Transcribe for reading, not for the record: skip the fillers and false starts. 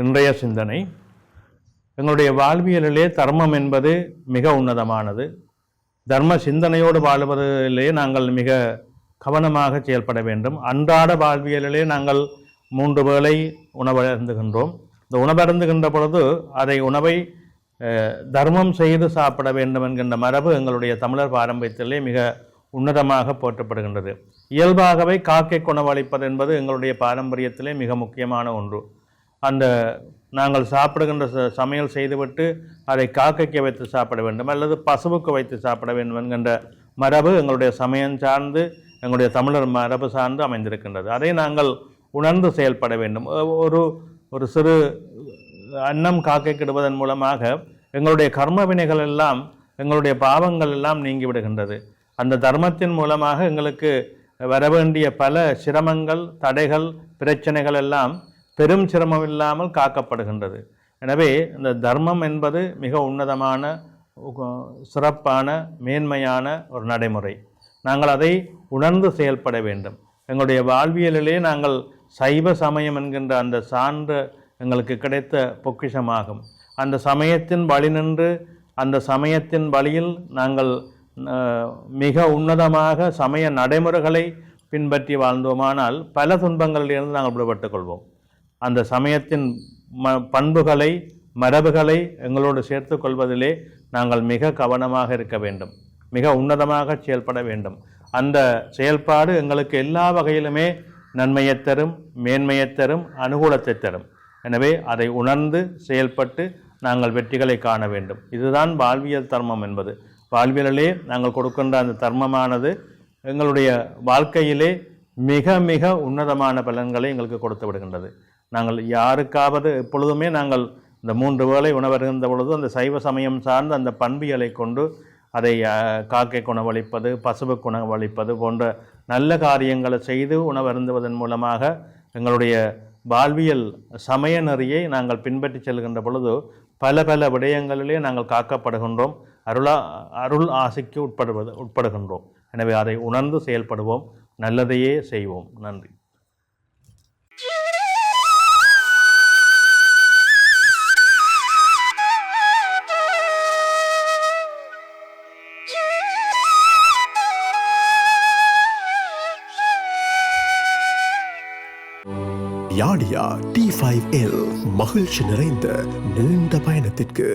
இன்றைய சிந்தனை. எங்களுடைய வாழ்வியலிலே தர்மம் என்பது மிக உன்னதமானது. தர்ம சிந்தனையோடு வாழ்வதிலே நாங்கள் மிக கவனமாக செயல்பட வேண்டும். அன்றாட வாழ்வியலிலே நாங்கள் 3 வேளை உணவருந்துகின்றோம். இந்த உணவருந்துகின்ற பொழுது உணவை தர்மம் செய்து சாப்பிட வேண்டும் என்கின்ற மரபு எங்களுடைய தமிழர் பாரம்பரியத்திலே மிக உன்னதமாக போற்றப்படுகின்றது. இயல்பாகவே காக்கை உணவளிப்பது என்பது எங்களுடைய பாரம்பரியத்திலே மிக முக்கியமான ஒன்று. நாங்கள் சாப்பிடுகின்ற சமையல் செய்துவிட்டு அதை காக்கைக்கு வைத்து சாப்பிட வேண்டும் அல்லது பசுவுக்கு வைத்து சாப்பிட வேண்டும் என்கின்ற மரபு எங்களுடைய சமயம் சார்ந்து எங்களுடைய தமிழர் மரபு சார்ந்து அமைந்திருக்கின்றது. அதை நாங்கள் உணர்ந்து செயல்பட வேண்டும். ஒரு சிறு அன்னம் காக்கைக்கிடுவதன் மூலமாக எங்களுடைய கர்ம வினைகள் எல்லாம், எங்களுடைய பாவங்கள் எல்லாம் நீங்கிவிடுகின்றது. அந்த தர்மத்தின் மூலமாக எங்களுக்கு வரவேண்டிய பல சிரமங்கள், தடைகள், பிரச்சனைகள் எல்லாம் பெரும் சிரமம் இல்லாமல் காக்கப்படுகின்றது. எனவே இந்த தர்மம் என்பது மிக உன்னதமான, சிறப்பான, மேன்மையான ஒரு நடைமுறை. நாங்கள் அதை உணர்ந்து செயல்பட வேண்டும். எங்களுடைய வாழ்வியலிலே நாங்கள் சைவ சமயம் என்கின்ற அந்த சான்று எங்களுக்கு கிடைத்த பொக்கிஷமாகும். அந்த சமயத்தின் வழி நின்று அந்த சமயத்தின் வழியில் நாங்கள் மிக உன்னதமாக சமய நடைமுறைகளை பின்பற்றி வாழ்ந்தோமானால் பல துன்பங்களிலிருந்து நாங்கள் விடுபட்டுக் கொள்வோம். அந்த சமயத்தின் பண்புகளை, மரபுகளை எங்களோடு சேர்த்து கொள்வதிலே நாங்கள் மிக கவனமாக இருக்க வேண்டும். மிக உன்னதமாக செயல்பட வேண்டும். அந்த செயல்பாடு எங்களுக்கு எல்லா வகையிலுமே நன்மையை தரும், மேன்மையை தரும், அனுகூலத்தை தரும். எனவே அதை உணர்ந்து செயல்பட்டு நாங்கள் வெற்றிகளை காண வேண்டும். இதுதான் வாழ்வியல் தர்மம் என்பது. வாழ்வியலிலே நாங்கள் கொடுக்கின்ற அந்த தர்மமானது எங்களுடைய வாழ்க்கையிலே மிக மிக உன்னதமான பலன்களை எங்களுக்கு கொடுத்து விடுகின்றது. நாங்கள் யாருக்காவது எப்பொழுதுமே நாங்கள் இந்த 3 வேளை உணவருகின்ற பொழுது அந்த சைவ சமயம் சார்ந்த அந்த பண்பியலை கொண்டு அதை காக்கை உணவளிப்பது, பசுவுக்கு உணவளிப்பது போன்ற நல்ல காரியங்களை செய்து உணவருந்துவதன் மூலமாக எங்களுடைய வாழ்வியல் சமய நெறியை நாங்கள் பின்பற்றி செல்கின்ற பொழுது பல பல விடயங்களிலே நாங்கள் காக்கப்படுகின்றோம். அருள் ஆசைக்கு உட்படுகின்றோம். எனவே அதை உணர்ந்து செயல்படுவோம், நல்லதையே செய்வோம். நன்றி. யாடியா T5L மகிழ்ச்சி நிறைந்த நீண்ட பயணத்திற்கு